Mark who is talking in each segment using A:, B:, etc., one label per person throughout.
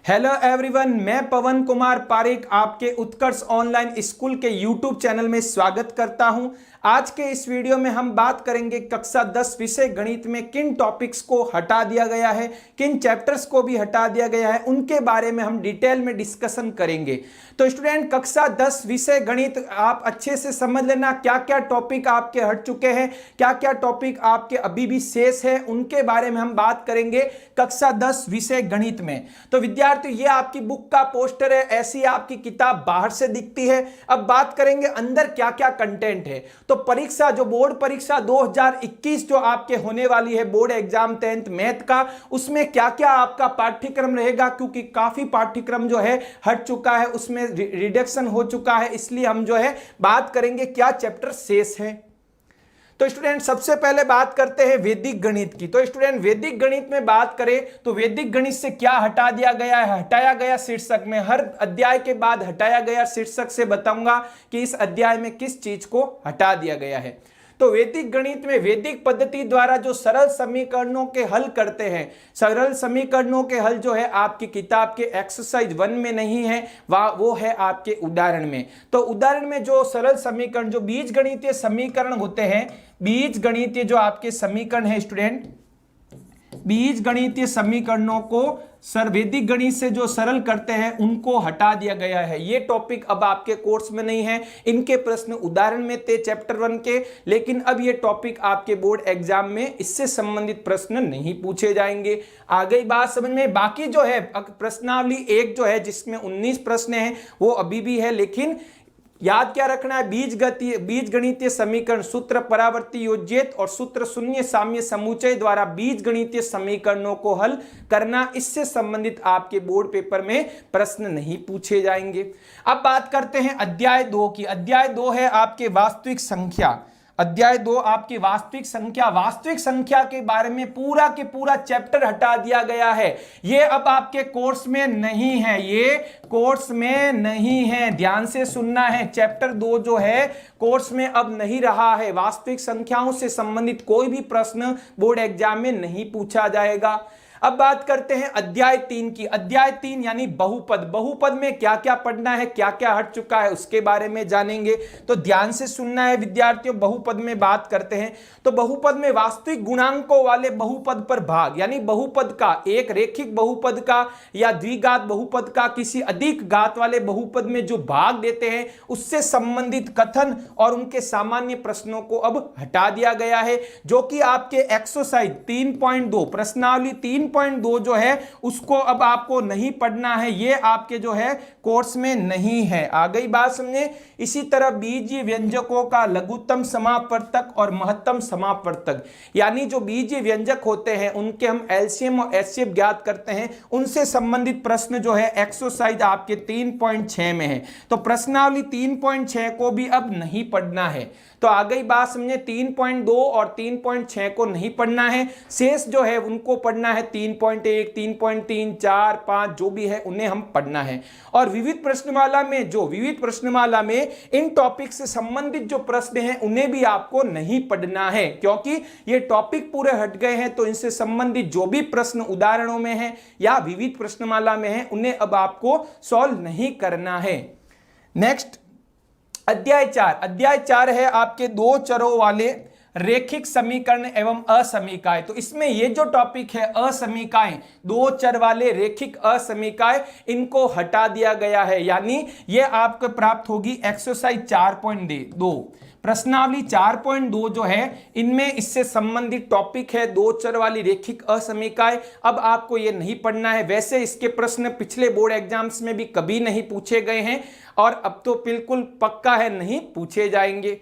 A: Hello everyone, मैं पवन कुमार पारिक आपके उत्कर्ष online school के यूट्यूब चैनल में स्वागत करता हूं। आज के इस वीडियो में हम बात करेंगे कक्षा 10 विषय गणित में किन टॉपिक्स को हटा दिया गया है, किन चैप्टर्स को भी हटा दिया गया है, उनके बारे में हम डिटेल में डिस्कशन करेंगे। तो स्टूडेंट, कक्षा 10 विषय गणित आप अच्छे से समझ लेना, क्या क्या टॉपिक आपके हट चुके हैं, क्या क्या टॉपिक आपके अभी भी शेष है, उनके बारे में हम बात करेंगे कक्षा 10 विषय गणित में। तो विद्यार्थी, ये आपकी बुक का पोस्टर है, ऐसी आपकी किताब बाहर से दिखती है। अब बात करेंगे अंदर क्या क्या कंटेंट है। तो परीक्षा, जो बोर्ड परीक्षा 2021 जो आपके होने वाली है, बोर्ड एग्जाम 10th मैथ का, उसमें क्या क्या आपका पाठ्यक्रम रहेगा, क्योंकि काफी पाठ्यक्रम जो है हट चुका है, उसमें रिडक्शन हो चुका है, इसलिए हम जो है बात करेंगे क्या चैप्टर शेष है। तो स्टूडेंट, सबसे पहले बात करते हैं वैदिक गणित की। तो स्टूडेंट, वैदिक गणित में बात करें तो वैदिक गणित से क्या हटा दिया गया है, हटाया गया शीर्षक में, हर अध्याय के बाद हटाया गया शीर्षक से बताऊंगा कि इस अध्याय में किस चीज को हटा दिया गया है। तो वैदिक गणित में वैदिक पद्धति द्वारा जो सरल समीकरणों के हल करते हैं, सरल समीकरणों के हल जो है आपकी किताब के एक्सरसाइज 1 में नहीं है, वो है आपके उदाहरण में। तो उदाहरण में जो सरल समीकरण, जो बीजगणितीय समीकरण होते हैं, बीजगणितीय जो आपके समीकरण है स्टूडेंट, बीजगणितीय समीकरणों को वैदिक गणित से जो सरल करते हैं उनको हटा दिया गया है। ये टॉपिक अब आपके कोर्स में नहीं है, इनके प्रश्न उदाहरण में थे चैप्टर 1 के, लेकिन अब ये टॉपिक आपके बोर्ड एग्जाम में इससे संबंधित प्रश्न नहीं पूछे जाएंगे। आ गई बात समझ में। बाकी जो है प्रश्नावली 1 जो है जिसमें 19 प्रश्न हैं वो अभी भी है, लेकिन याद क्या रखना है, बीजगणितीय समीकरण, सूत्र परावर्ती योज्येत और सूत्र शून्य साम्य समुच्चय द्वारा बीजगणितीय समीकरणों को हल करना, इससे संबंधित आपके बोर्ड पेपर में प्रश्न नहीं पूछे जाएंगे। अब बात करते हैं अध्याय 2 की। अध्याय 2 है आपके वास्तविक संख्या। अध्याय 2 आपकी वास्तविक संख्या। वास्तविक संख्या के बारे में पूरा के पूरा चैप्टर हटा दिया गया है। ये अब आपके कोर्स में नहीं है, ये कोर्स में नहीं है, ध्यान से सुनना है। चैप्टर 2 जो है कोर्स में अब नहीं रहा है। वास्तविक संख्याओं से संबंधित कोई भी प्रश्न बोर्ड एग्जाम में नहीं पूछा जाएगा। अब बात करते हैं अध्याय 3 की। अध्याय 3 यानी बहुपद। बहुपद में क्या क्या पढ़ना है, क्या क्या हट चुका है, उसके बारे में जानेंगे। तो ध्यान से सुनना है विद्यार्थियों। बहुपद में बात करते हैं तो बहुपद में वास्तविक गुणांकों वाले बहुपद पर भाग, यानी बहुपद का, एक रेखिक बहुपद का या द्विघात बहुपद का, किसी अधिक घात वाले बहुपद में जो भाग देते हैं, उससे संबंधित कथन और उनके सामान्य प्रश्नों को अब हटा दिया गया है, जो कि आपके एक्सरसाइज 3.2 प्रश्नावली 3.2 जो है उसको अब आपको नहीं पढ़ना है, ये आपके जो है कोर्स में नहीं है। आ गई बात समझे। इसी तरह बीजीय व्यंजकों का लघुत्तम समापवर्तक और महत्तम समापवर्तक, यानी जो बीजीय व्यंजक होते हैं उनके हम एलसीएम और एचसीएफ ज्ञात करते हैं, उनसे संबंधित प्रश्न जो है एक्सरसाइज आपके 3.6 में है। तो प्रश्नावली 3.6 को भी अब नहीं पढ़ना है। तो आ गई बात समझे। 3.2 और 3.6 को नहीं पढ़ना है, शेष जो है उनको पढ़ना है। 3.1, 3.3, 4, 5 जो भी है उन्हें हम पढ़ना है। और विविध प्रश्नमाला में, जो विविध प्रश्नमाला में इन टॉपिक से संबंधित जो प्रश्न हैं उन्हें भी आपको नहीं पढ़ना है, क्योंकि ये टॉपिक पूरे हट गए हैं। तो इनसे संबंधित जो भी प्रश्न उदाहरणों में है या विविध प्रश्नमाला में है उन्हें अब आपको सॉल्व नहीं करना है। नेक्स्ट अध्याय 4। अध्याय 4 है आपके दो चरों वाले रेखिक समीकरण एवं असमीकाय। तो इसमें ये जो टॉपिक है असमीकाएं, दो चर वाले रेखिक असमीकाय, इनको हटा दिया गया है, यानी ये आपको प्राप्त होगी एक्सरसाइज 4.2 प्रश्नावली 4.2 जो है, इनमें इससे संबंधित टॉपिक है दो चर वाली रेखिक असमीकाय। अब आपको ये नहीं पढ़ना है। वैसे इसके प्रश्न पिछले बोर्ड एग्जाम्स में भी कभी नहीं पूछे गए हैं और अब तो बिल्कुल पक्का है नहीं पूछे जाएंगे।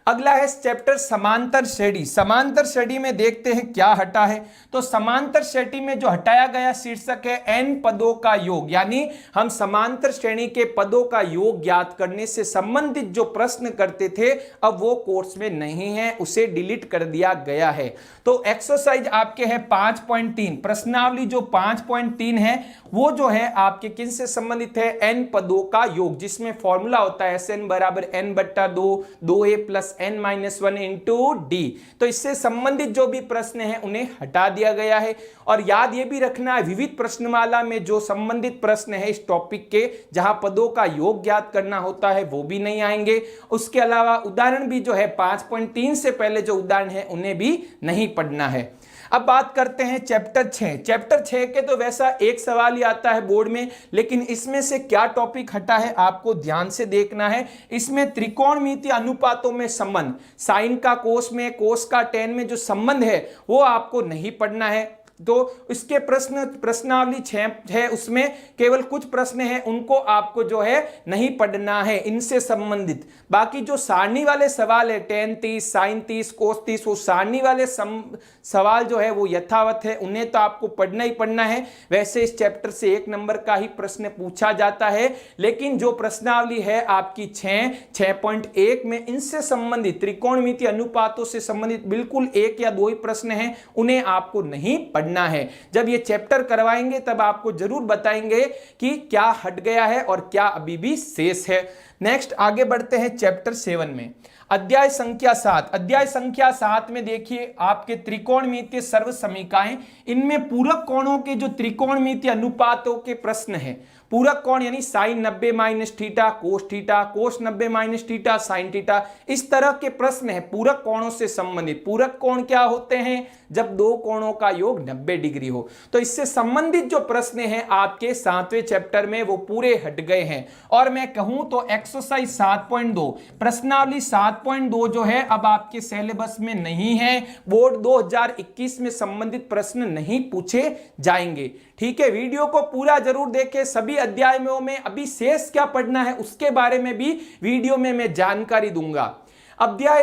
A: अगला है चैप्टर समांतर श्रेणी। समांतर श्रेणी में देखते हैं क्या हटा है। तो समांतर श्रेणी में जो हटाया गया शीर्षक है n पदों का योग, यानी हम समांतर श्रेणी के पदों का योग ज्ञात करने से संबंधित जो प्रश्न करते थे अब वो कोर्स में नहीं है, उसे डिलीट कर दिया गया है। तो एक्सरसाइज आपके है 5.3 प्रश्नावली जो 5.3 है वो जो है आपके किन से संबंधित है, n पदों का योग, जिसमें फॉर्मूला होता है Sn बराबर n/2, 2a + n-1 into D. तो इससे संबंधित जो भी प्रश्न है उन्हें हटा दिया गया है। और याद ये भी रखना है, विविध प्रश्नमाला में जो संबंधित प्रश्न है इस टॉपिक के, जहां पदों का योग ज्ञात करना होता है, वो भी नहीं आएंगे। उसके अलावा उदाहरण भी जो है 5.3 से पहले जो उदाहरण है उन्हें भी नहीं पढ़ना है। अब बात करते हैं चैप्टर 6। चैप्टर 6 के तो वैसा एक सवाल ही आता है बोर्ड में, लेकिन इसमें से क्या टॉपिक हटा है आपको ध्यान से देखना है। इसमें त्रिकोणमितीय अनुपातों में संबंध, साइन का कोस में, कोस का टेन में जो संबंध है वो आपको नहीं पढ़ना है। तो इसके प्रश्नावली 6 है, उसमें केवल कुछ प्रश्न हैं, उनको आपको जो है नहीं पढ़ना है इनसे संबंधित। बाकी जो सारणी वाले सवाल है, टेन 30, साइन 30, कोस 30, वो सारणी वाले सवाल जो है वो यथावत है, उन्हें तो आपको पढ़ना ही पढ़ना है। वैसे इस चैप्टर से 1 नंबर का ही प्रश्न पूछा जाता है, लेकिन जो प्रश्नावली है आपकी 6.1 में इनसे संबंधित, त्रिकोणमितीय अनुपातों से संबंधित बिल्कुल 1 या 2 ही प्रश्न हैं, उन्हें आपको नहीं पढ़ना है। जब ये चैप्टर करवाएंगे तब आपको जरूर बताएंगे कि क्या हट गया है और क्या अभी भी शेष है। नेक्स्ट आगे बढ़ते हैं चैप्टर 7 में। अध्याय संख्या 7। अध्याय संख्या 7 में देखिए आपके त्रिकोणमितीय सर्व समीकरण, इनमें पूरक कोणों के जो त्रिकोणमितीय अनुपातों के प्रश्न हैं, पूरक कोण यानी sine 90 minus theta cos theta, cos 90 minus theta sine theta, इस तरह के प्रश्न है पूरक कोणों से संबंधित। पूरक कोण क्या होते हैं? जब दो कोणों का योग 90 डिग्री हो। तो इससे संबंधित जो प्रश्न हैं आपके 7वें चैप्टर में वो पूरे हट गए हैं। और मैं कहूं तो एक्सरसाइज 7.2, प्रश्नावली 7.2 जो है अब आपके सिलेबस में नहीं है। बोर्ड 2021 में संबंधित प्रश्न नहीं पूछे जाएंगे। ठीक है, वीडियो को पूरा जरूर देखें। सभी अध्यायों में अभी शेष क्या पढ़ना है उसके बारे में भी वीडियो में मैं जानकारी दूंगा। अध्याय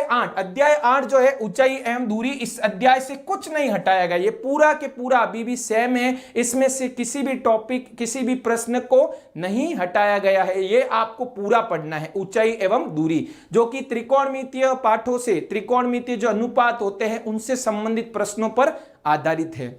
A: 8 जो है ऊंचाई एवं दूरी, इस अध्याय से कुछ नहीं हटाया गया, ये पूरा के पूरा अभी भी सेम है। इसमें से किसी भी टॉपिक, किसी भी प्रश्न को नहीं हटाया गया है, ये आपको पूरा पढ़ना है। ऊंचाई एवं दूरी जो कि त्रिकोणमितीय पाठों से, त्रिकोणमितीय जो अनुपात होते हैं उनसे संबंधित प्रश्नों पर आधारित है।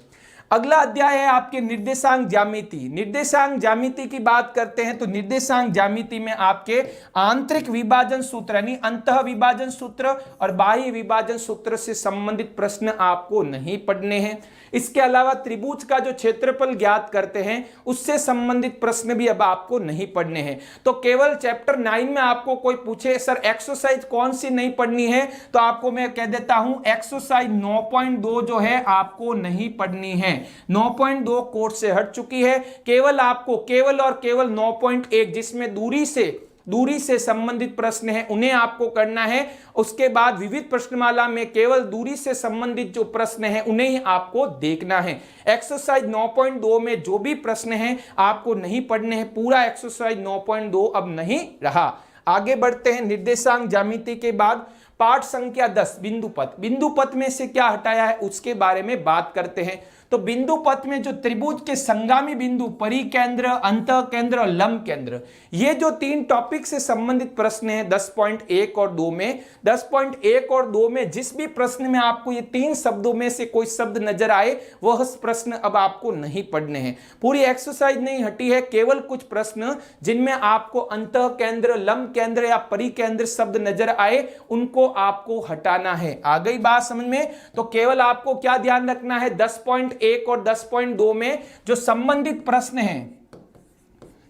A: अगला अध्याय है आपके निर्देशांक ज्यामिति। निर्देशांक ज्यामिति की बात करते हैं तो निर्देशांक ज्यामिति में आपके आंतरिक विभाजन सूत्र यानी अंतः विभाजन सूत्र और बाह्य विभाजन सूत्र से संबंधित प्रश्न आपको नहीं पढ़ने हैं। इसके अलावा त्रिभुज का जो क्षेत्रफल ज्ञात करते हैं उससे संबंधित प्रश्न भी अब आपको नहीं पढ़ने हैं। तो केवल चैप्टर 9 में आपको कोई पूछे सर एक्सरसाइज कौन सी नहीं पढ़नी है, तो आपको मैं कह देता हूं एक्सरसाइज 9.2 जो है आपको नहीं पढ़नी है। 9.2 कोर्स से हट चुकी है। केवल आपको केवल और केवल 9.1 जिसमें दूरी से संबंधित प्रश्न है उन्हें आपको करना है। उसके बाद विविध प्रश्नमाला में केवल दूरी से संबंधित जो प्रश्न है उन्हें ही आपको देखना है। एक्सरसाइज 9.2 में जो भी प्रश्न हैं आपको नहीं पढ़ने हैं। पूरा एक्सरसाइज 9.2 अब नहीं रहा। आगे बढ़ते हैं। निर्देशांक ज्यामिति के बाद पाठ संख्या 10 बिंदुपथ। बिंदुपथ में से क्या हटाया है उसके बारे में बात करते हैं। तो बिंदु पथ में जो त्रिभुज के संगामी बिंदु, परिकेंद्र, अंतः केंद्र और लंब केंद्र, ये जो 3 टॉपिक से संबंधित प्रश्न है 10.1 और 2 में, 10.1 और 2 में जिस भी प्रश्न में आपको ये 3 शब्दों में से कोई शब्द नजर आए वह प्रश्न अब आपको नहीं पढ़ने हैं। पूरी एक्सरसाइज नहीं हटी है, केवल कुछ प्रश्न जिनमें आपको अंतः केंद्र, लंब केंद्र या परिकेंद्र शब्द नजर आए उनको आपको हटाना है। आ गई बात समझ में? तो केवल आपको क्या ध्यान रखना है, 10.1 और 10.2 में जो संबंधित प्रश्न हैं,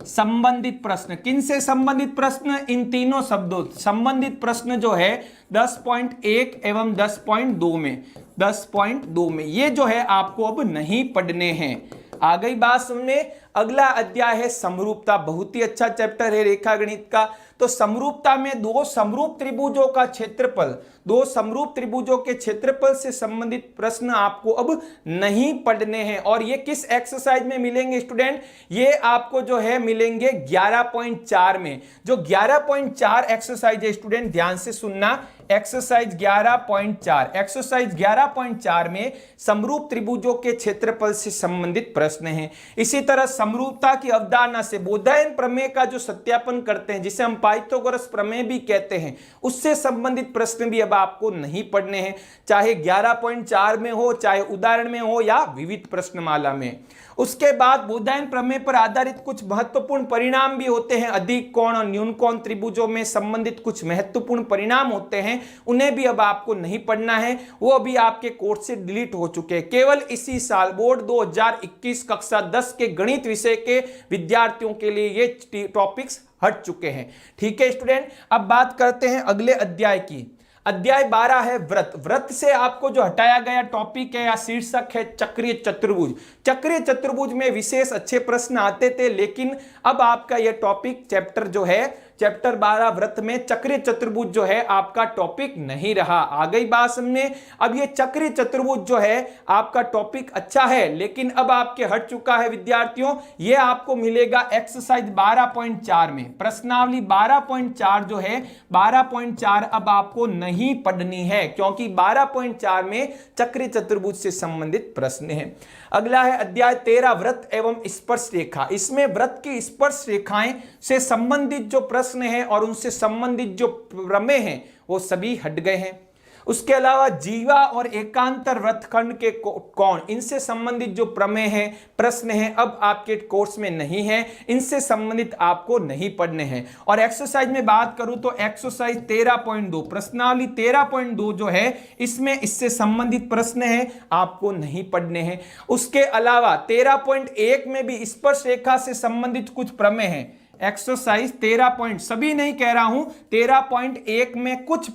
A: संबंधित प्रश्न किन से संबंधित प्रश्न, इन तीनों शब्दों संबंधित प्रश्न जो है 10.1 एवं 10.2 में, 10.2 में ये जो है आपको अब नहीं पढ़ने हैं। आ गई बात समझने? अगला अध्याय है समरूपता। बहुत ही अच्छा चैप्टर है रेखागणित का। तो समरूपता में दो समरूप त्रिभुजों का क्षेत्रफल, दो समरूप त्रिभुजों के क्षेत्रफल से संबंधित प्रश्न आपको अब नहीं पढ़ने हैं। और ये किस एक्सरसाइज में मिलेंगे स्टूडेंट? ये आपको जो है मिलेंगे 11.4 में। जो 11.4 एक्सरसाइज है स्टूडेंट ध्यान से सुनना, एक्सरसाइज 11.4, एक्सरसाइज 11.4 में समरूप त्रिभुजों के क्षेत्रफल से संबंधित प्रश्न हैं। इसी तरह समरूपता की अवधारणा से बोधायन प्रमेय का जो सत्यापन करते हैं, जिसे हम पाइथागोरस प्रमेय भी कहते हैं, उससे संबंधित प्रश्न भी अब आपको नहीं पढ़ने हैं, चाहे 11.4 में हो, चाहे उदाहरण में हो या विविध प्रश्नमाला में। उसके बाद बोधायन प्रमेय पर आधारित कुछ महत्वपूर्ण परिणाम भी होते हैं। अधिक कोण और न्यून कोण त्रिभुजों में संबंधित कुछ महत्वपूर्ण परिणाम होते हैं, हैं उन्हें भी अब आपको नहीं पढ़ना है, वो अभी आपके कोर्स से डिलीट हो चुके हैं। केवल इसी साल बोर्ड 2021 कक्षा 10 के गणित विषय के विद्यार्थियों के लिए ये टॉपिक्स हट चुके हैं। ठीक है स्टूडेंट, अब बात करते हैं अगले अध्याय की। अध्याय 12 है व्रत। व्रत से आपको जो हटाया गया टॉपिक है या शीर्षक है चक्रीय चतुर्भुज। चक्रीय चतुर्भुज में विशेष अच्छे प्रश्न आते थे, लेकिन अब आपका यह टॉपिक चैप्टर जो है चैप्टर 12 व्रत में चक्रीय चतुर्भुज जो है आपका टॉपिक नहीं रहा। आ गई बात समझ। अब ये चक्रीय चतुर्भुज जो है आपका टॉपिक अच्छा है, लेकिन अब आपके हट चुका है विद्यार्थियों। ये आपको मिलेगा एक्सरसाइज 12.4 में। प्रश्नावली 12.4 जो है 12.4 अब आपको नहीं पढ़नी है, क्योंकि 12.4 में चक्रीय चतुर्भुज से संबंधित प्रश्न है। अगला है अध्याय 13 व्रत एवं स्पर्श रेखा। इसमें व्रत की स्पर्श रेखाएं से संबंधित जो प्रश्न है और उनसे संबंधित जो प्रमेय हैं वो सभी हट गए हैं। उसके अलावा जीवा और एकांतर व्रतखंड के कोण, इनसे संबंधित जो प्रमेय है प्रश्न है अब आपके कोर्स में नहीं है, इनसे संबंधित आपको नहीं पढ़ने हैं। और एक्सरसाइज में बात करूं तो एक्सरसाइज 13.2 प्रश्नावली 13.2 जो है इसमें इससे संबंधित प्रश्न है आपको नहीं पढ़ने हैं। उसके अलावा 13.1 में भी स्पर्श रेखा से संबंधित कुछ प्रमेय है। एक्सरसाइज 13 सभी नहीं कह रहा हूं, 13.1 में कुछ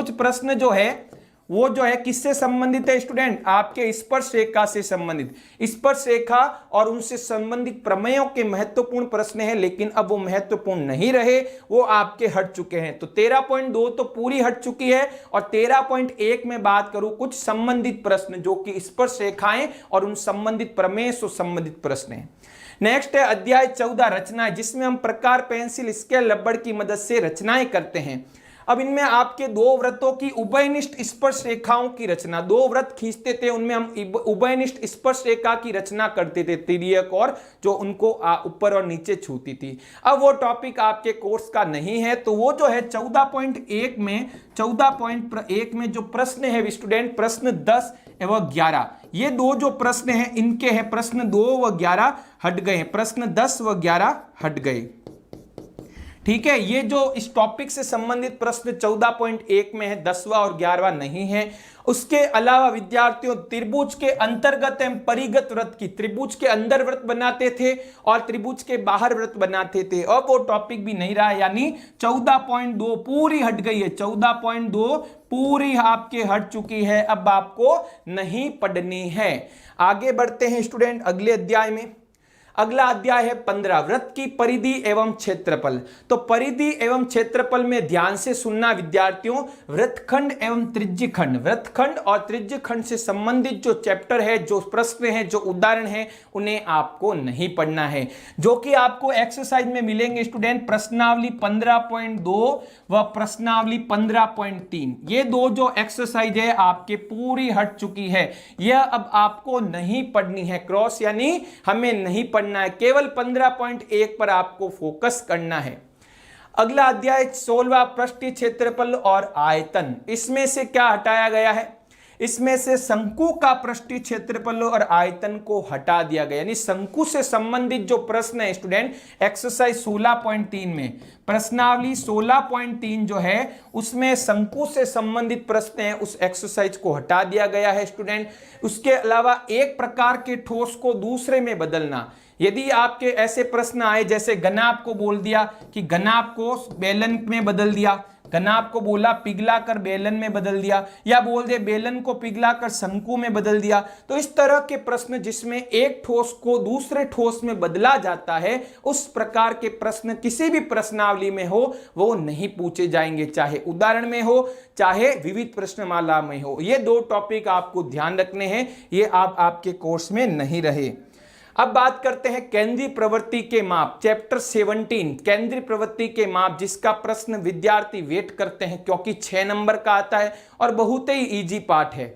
A: प्रश्न जो है वो जो है किससे संबंधित है स्टूडेंट, आपके स्पर्श रेखा से संबंधित। स्पर्श रेखा और उनसे संबंधित प्रमेयों के महत्वपूर्ण प्रश्न है, लेकिन अब वो महत्वपूर्ण नहीं रहे, वो आपके हट चुके हैं। तो 13.2 तो पूरी हट चुकी है, और 13.1 में बात करूं कुछ संबंधित प्रश्न जो कि स्पर्श रेखाएं और उन संबंधित प्रमेय से संबंधित प्रश्न है। नेक्स्ट है अध्याय 14 रचनाएं, जिसमें हम प्रकार, पेंसिल, स्केल, रबड़ की मदद से रचनाएं करते हैं। अब इनमें आपके दो व्रतों की उभयनिष्ठ स्पर्श रेखाओं की रचना, दो व्रत खींचते थे उनमें हम उभयनिष्ठ स्पर्श रेखा की रचना करते थे, तिर्यक और जो उनको ऊपर और नीचे छूती थी। अब वो टॉपिक आपके कोर्स का नहीं है, तो वो जो है 14.1 में जो प्रश्न है स्टूडेंट, प्रश्न 10 एवं 11, ये दो जो प्रश्न हैं इनके हैं प्रश्न 2 व 11 हट गए हैं, प्रश्न 10 व 11 हट गए। ठीक है, ये जो इस टॉपिक से संबंधित प्रश्न 14.1 में है, 10वां और 11वां नहीं है। उसके अलावा विद्यार्थियों त्रिभुज के अंतर्गत एवं परिगत व्रत की, त्रिभुज के अंदर व्रत बनाते थे और त्रिभुज के बाहर व्रत बनाते थे, अब वो टॉपिक भी नहीं रहा, यानी 14.2 पूरी हट गई है। 14.2 पूरी आपके हट चुकी है, अब आपको नहीं पढ़नी है। आगे बढ़ते हैं स्टूडेंट अगले अध्याय में। अगला अध्याय है 15 व्रत की परिधि एवं क्षेत्रफल। तो परिधि एवं क्षेत्रफल में ध्यान से सुनना विद्यार्थियों, वृत्तखंड एवं त्रिज्यखंड, वृत्तखंड और त्रिज्यखंड से संबंधित जो चैप्टर है, जो प्रश्न है, जो उदाहरण है, उन्हें आपको नहीं पढ़ना है, जो कि आपको एक्सरसाइज में मिलेंगे स्टूडेंट। प्रश्नावली 15.2 व प्रश्नावली 15.3, ये दो जो एक्सरसाइज है आपके पूरी हट चुकी है, यह अब आपको नहीं पढ़नी है, क्रॉस यानी हमें नहीं पढ़ना है, केवल 15.1 पर आपको फोकस करना है। अगला अध्याय 16 पृष्ठीय क्षेत्रफल और आयतन। इसमें से क्या हटाया गया है, इसमें से शंकु का पृष्ठीय क्षेत्रफल और आयतन को हटा दिया गया, यानी शंकु से संबंधित जो प्रश्न है स्टूडेंट, एक्सरसाइज 16.3 में, प्रश्नावली 16.3 जो है उसमें शंकु से संबंधित प्रश्न है, उस एक्सरसाइज को हटा दिया गया है स्टूडेंट। उसके अलावा एक प्रकार के ठोस को दूसरे में बदलना, यदि आपके ऐसे प्रश्न आए जैसे घनाभ को बोल दिया कि घनाभ को बेलन में बदल दिया, घनाभ को बोला पिघला कर बेलन में बदल दिया, या बोल दे बेलन को पिघला कर शंकु में बदल दिया, तो इस तरह के प्रश्न जिसमें एक ठोस को दूसरे ठोस में बदला जाता है, उस प्रकार के प्रश्न किसी भी प्रश्नावली में हो वो नहीं पूछे जाएंगे, चाहे उदाहरण में हो चाहे विविध प्रश्नमाला में हो। ये दो टॉपिक आपको ध्यान रखने हैं, ये आपके कोर्स में नहीं रहे। अब बात करते हैं केंद्रीय प्रवृत्ति के माप, चैप्टर 17 केंद्रीय प्रवृत्ति के माप, जिसका प्रश्न विद्यार्थी वेट करते हैं क्योंकि 6 नंबर का आता है और बहुत ही इजी पार्ट है।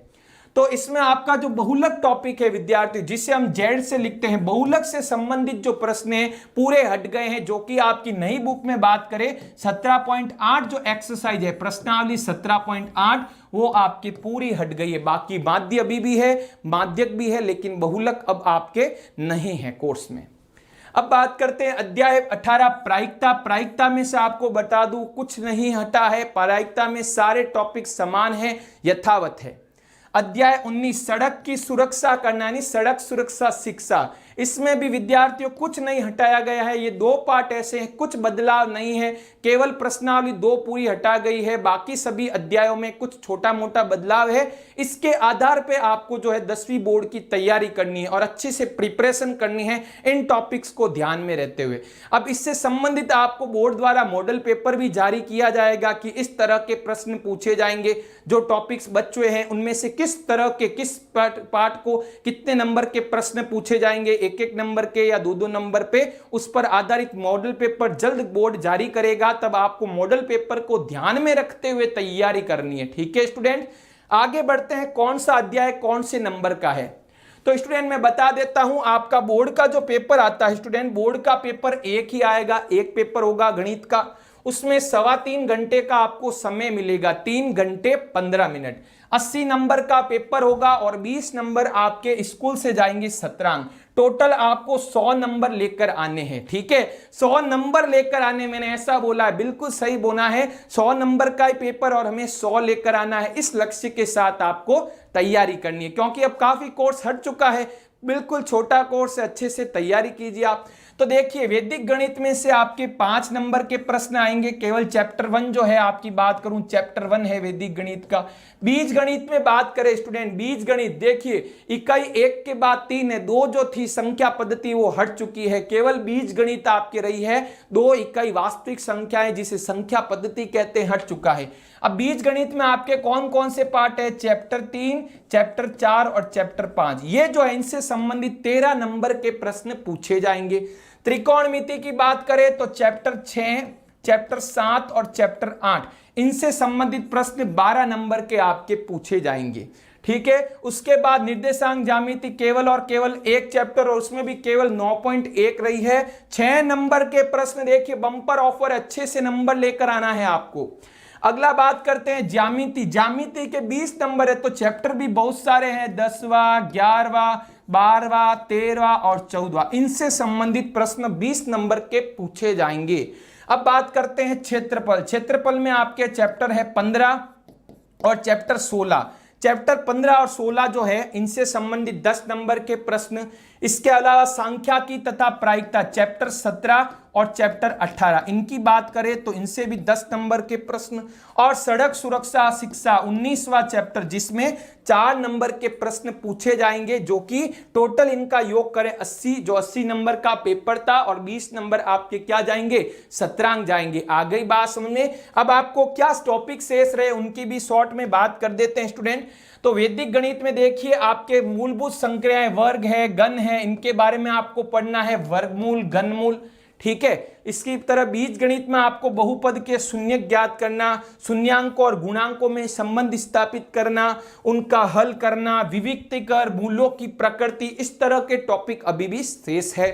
A: तो इसमें आपका जो बहुलक टॉपिक है विद्यार्थी, जिसे हम जेड से लिखते हैं, बहुलक से संबंधित जो प्रश्न है पूरे हट गए हैं, जो कि आपकी नई बुक में बात करें 17.8 जो एक्सरसाइज है, प्रश्नावली 17.8 वो आपकी पूरी हट गई है। बाकी माध्य अभी भी है, माध्यक भी है, लेकिन बहुलक अब आपके नहीं है कोर्स में। अब बात करते हैं अध्याय 18 प्रायिकता। प्रायिकता में से आपको बता दूं कुछ नहीं हटा है, प्रायिकता में सारे टॉपिक समान है, यथावत है। अध्याय 19 सड़क की सुरक्षा करना यानी सड़क सुरक्षा शिक्षा, इसमें भी विद्यार्थियों कुछ नहीं हटाया गया है। ये दो पार्ट ऐसे हैं, कुछ बदलाव नहीं है, केवल प्रश्नावली 2 पूरी हटा गई है, बाकी सभी अध्यायों में कुछ छोटा मोटा बदलाव है। इसके आधार पे आपको जो है 10वीं बोर्ड की तैयारी करनी है और अच्छे से प्रिपरेशन करनी है इन टॉपिक्स को ध्यान में रहते हुए। अब इससे संबंधित आपको बोर्ड द्वारा मॉडल पेपर भी जारी किया जाएगा कि इस तरह के प्रश्न पूछे जाएंगे। जो टॉपिक्स बचे हैं उनमें से किस तरह के किस पार्ट को कितने नंबर के प्रश्न पूछे जाएंगे, एक एक नंबर के या दो दो नंबर पे, उस पर आधारित मॉडल पेपर जल्द बोर्ड जारी करेगा। तब आपको मॉडल पेपर को ध्यान में रखते हुए तैयारी करनी है। ठीक है स्टूडेंट, आगे बढ़ते हैं। कौन सा अध्याय कौन से नंबर का है, तो स्टूडेंट मैं बता देता हूं। आपका बोर्ड का जो पेपर आता है स्टूडेंट, बोर्ड का पेपर एक ही आएगा, एक पेपर होगा गणित का, उसमें 3.25 घंटे का आपको समय मिलेगा, 3 घंटे 15 मिनट। 80 नंबर का पेपर होगा और 20 नंबर आपके स्कूल से जाएंगे 17 अंक। टोटल आपको 100 नंबर लेकर आने हैं। ठीक है, 100 नंबर लेकर आने, मैंने ऐसा बोला है, बिल्कुल सही बोला है, 100 नंबर का ही पेपर और हमें 100 लेकर आना है। इस लक्ष्य के साथ आपको तैयारी करनी है, क्योंकि अब काफी कोर्स हट चुका है, बिल्कुल छोटा कोर्स है, अच्छे से तैयारी कीजिए आप। तो देखिए वैदिक गणित में से आपके 5 नंबर के प्रश्न आएंगे, केवल चैप्टर 1 जो है आपकी बात करूं, चैप्टर 1 है वैदिक गणित का। बीज गणित में बात करें स्टूडेंट, बीज गणित देखिए इकाई 1 के बाद 3 है, 2 जो थी संख्या पद्धति वो हट चुकी है, केवल बीज गणित आपकी रही है। 2 इकाई वास्तविक संख्याएं जिसे संख्या पद्धति कहते हैं हट चुका है। अब बीज गणित में आपके कौन कौन से पार्ट है, चैप्टर 3, चैप्टर 4 और चैप्टर 5, ये जो है इनसे संबंधित 13 नंबर के प्रश्न पूछे जाएंगे। त्रिकोणमिति की बात करें तो चैप्टर 6, चैप्टर 7 और चैप्टर 8, इनसे संबंधित प्रश्न 12 नंबर के आपके पूछे जाएंगे। ठीक है, उसके बाद निर्देशांक ज्यामिति केवल और केवल एक चैप्टर और उसमें भी केवल 9.1 रही है। 6 नंबर के प्रश्न देखिए, बम्पर ऑफर, अच्छे से नंबर लेकर आना है आपको। अगला बात करते हैं ज्यामिति। ज्यामिति के 20 नंबर है, तो चैप्टर भी बहुत सारे हैं, 10वां, 11वां, 12वां, 13वां और 14वां, इनसे संबंधित प्रश्न 20 नंबर के पूछे जाएंगे। अब बात करते हैं क्षेत्रफल। क्षेत्रफल में आपके चैप्टर है 15 और चैप्टर 16। चैप्टर 15 और 16 जो है इनसे संबंधित 10 नंबर के प्रश्न। इसके अलावा सांख्यिकी तथा प्रायिकता चैप्टर 17 और चैप्टर 18, इनकी बात करें तो इनसे भी 10 नंबर के प्रश्न। और सड़क सुरक्षा शिक्षा 19वां चैप्टर, जिसमें 4 नंबर के प्रश्न पूछे जाएंगे, जो कि टोटल इनका योग करें 80, जो 80 नंबर का पेपर था, और 20 नंबर आपके क्या जाएंगे, 17 अंक जाएंगे। आ गई बात समझ में। अब आपको क्या टॉपिक शेष रहे उनकी भी शॉर्ट में बात कर देते हैं स्टूडेंट। तो वैदिक गणित में देखिए आपके मूलभूत संख्याएं, वर्ग है, घन है, इनके बारे में आपको पढ़ना है, वर्गमूल, घनमूल। ठीक है, इसकी तरह बीज गणित में आपको बहुपद के शून्य ज्ञात करना, शून्यांकों और गुणांकों में संबंध स्थापित करना, उनका हल करना, विविक्तिकर, मूलों की प्रकृति, इस तरह के टॉपिक अभी भी शेष है।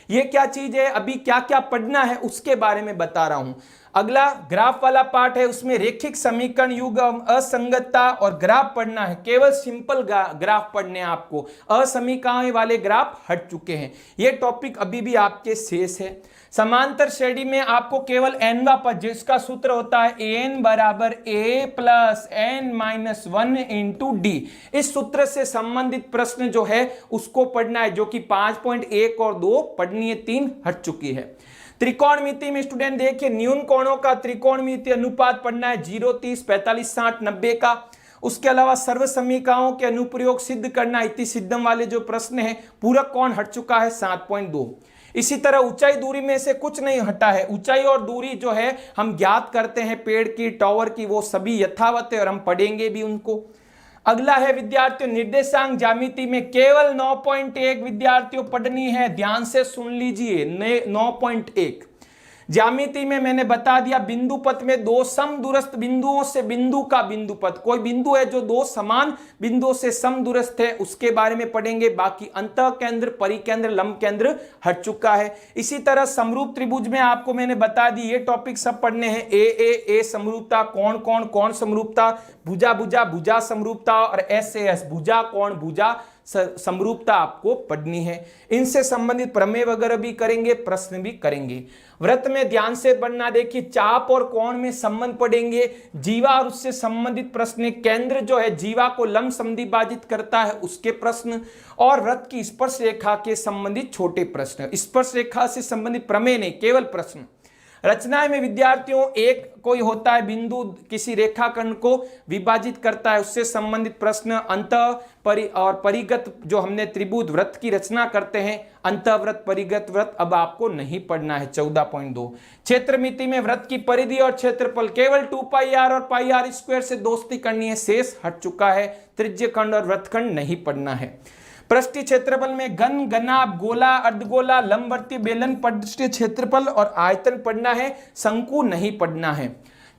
A: ये क्या चीज है, अभी क्या क्या पढ़ना है उसके बारे में बता रहा हूं। अगला ग्राफ वाला पार्ट है, उसमें रेखिक समीकरण, युग्म, असंगतता और ग्राफ पढ़ना है। केवल सिंपल ग्राफ पढ़ने हैं आपको, असमीकरण वाले ग्राफ हट चुके हैं। ये टॉपिक अभी भी आपके शेष है। समांतर श्रेणी में आपको केवल n-वां पद, जिसका सूत्र होता है n बराबर a plus n minus 1 into D, इस सूत्र से संबंधित प्रश्न जो है उसको पढ़ना है, जो कि 5.1 और 2 पढ़नी है, 3 हट चुकी है। त्रिकोणमिति में स्टूडेंट देखिए न्यून कोणों का त्रिकोणमिति अनुपात पढ़ना है, 0, 30, 45, 60, 90 का। उसके अलावा सर्व समीकरणों के अनुप्रयोग सिद्ध करना, इति सिद्धम वाले जो प्रश्न है, पूरक कोण हट चुका है 7.2। इसी तरह ऊंचाई दूरी में से कुछ नहीं हटा है, ऊंचाई और दूरी जो है हम ज्ञात करते हैं पेड़ की, टावर की, वो सभी यथावत है और हम पढ़ेंगे भी उनको। अगला है विद्यार्थियों निर्देशांक ज्यामिति में केवल 9.1 विद्यार्थियों पढ़नी है, ध्यान से सुन लीजिए, 9.1। ज्यामिति में मैंने बता दिया बिंदु पथ में 2 समदूरस्थ बिंदुओं से बिंदु का बिंदु पथ, कोई बिंदु है जो 2 समान बिंदुओं से समदूरस्थ है, उसके बारे में पढ़ेंगे। बाकी अंतः केंद्र, परिकेंद्र, लंब केंद्र हट चुका है। इसी तरह समरूप त्रिभुज में आपको मैंने बता दी, ये टॉपिक सब पढ़ने हैं। ए समरूपता, कोण कोण कोण समरूपता, भुजा भुजा भुजा समरूपता और एस भुजा कोण भुजा समरूपता आपको पढ़नी है। इनसे संबंधित प्रमेय वगैरह भी करेंगे, प्रश्न भी करेंगे। व्रत में ध्यान से पढ़ना, देखिए चाप और कोण में संबंध पढ़ेंगे, जीवा और उससे संबंधित प्रश्न, केंद्र जो है जीवा को लंब संधिभाजित करता है उसके प्रश्न, और व्रत की स्पर्श रेखा के संबंधित छोटे प्रश्न। स्पर्श रेखा से संबंधित प्रमेय नहीं, केवल प्रश्न। रचनाएं में विद्यार्थियों एक कोई होता है बिंदु किसी रेखाखंड को विभाजित करता है, उससे संबंधित प्रश्न। अंत और परिगत जो हमने त्रिभुज व्रत की रचना करते हैं, अंतःव्रत परिगत व्रत अब आपको नहीं पढ़ना है। 14.2 क्षेत्रमिति में व्रत की परिधि और क्षेत्रफल, केवल 2πr और πr² से दोस्ती करनी है, शेष हट चुका है। त्रिज्यखंड और व्रतखंड नहीं पढ़ना है। पृष्ठीय क्षेत्रफल में घन, घनाभ, गोला, अर्धगोला, लंबवर्तीय, बेलन, पृष्ठीय क्षेत्रफल और आयतन पढ़ना है, शंकु नहीं पढ़ना है।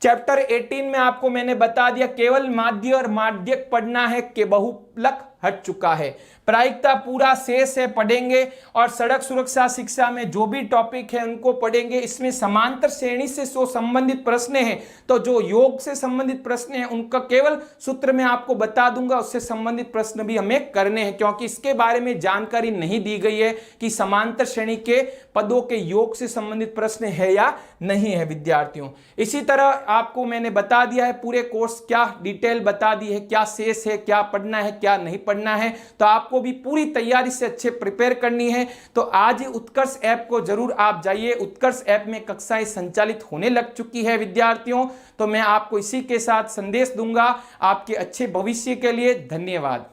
A: चैप्टर 18 में आपको मैंने बता दिया केवल माध्य और माध्यक पढ़ना है, कि बहुपलक हट चुका है। प्रायिकता पूरा शेष है, पढ़ेंगे। और सड़क सुरक्षा शिक्षा में जो भी टॉपिक है उनको पढ़ेंगे। इसमें समांतर श्रेणी से जो संबंधित प्रश्न हैं, तो जो योग से संबंधित प्रश्न हैं उनका केवल सूत्र में आपको बता दूंगा, उससे संबंधित प्रश्न भी हमें करने हैं, क्योंकि इसके बारे में जानकारी नहीं दी गई है कि समांतर श्रेणी के पदों के योग से संबंधित प्रश्न है या नहीं है विद्यार्थियों। इसी तरह आपको मैंने बता दिया है पूरे कोर्स क्या डिटेल बता दी है, क्या शेष है, क्या पढ़ना है, क्या नहीं पढ़ना है। तो आपको भी पूरी तैयारी से अच्छे प्रिपेयर करनी है। तो आज ही उत्कर्ष ऐप को जरूर आप जाइए। उत्कर्ष ऐप में कक्षाएं संचालित होने लग चुकी है विद्यार्थियों। तो मैं आपको इसी के साथ संदेश दूंगा आपके अच्छे भविष्य के लिए। धन्यवाद।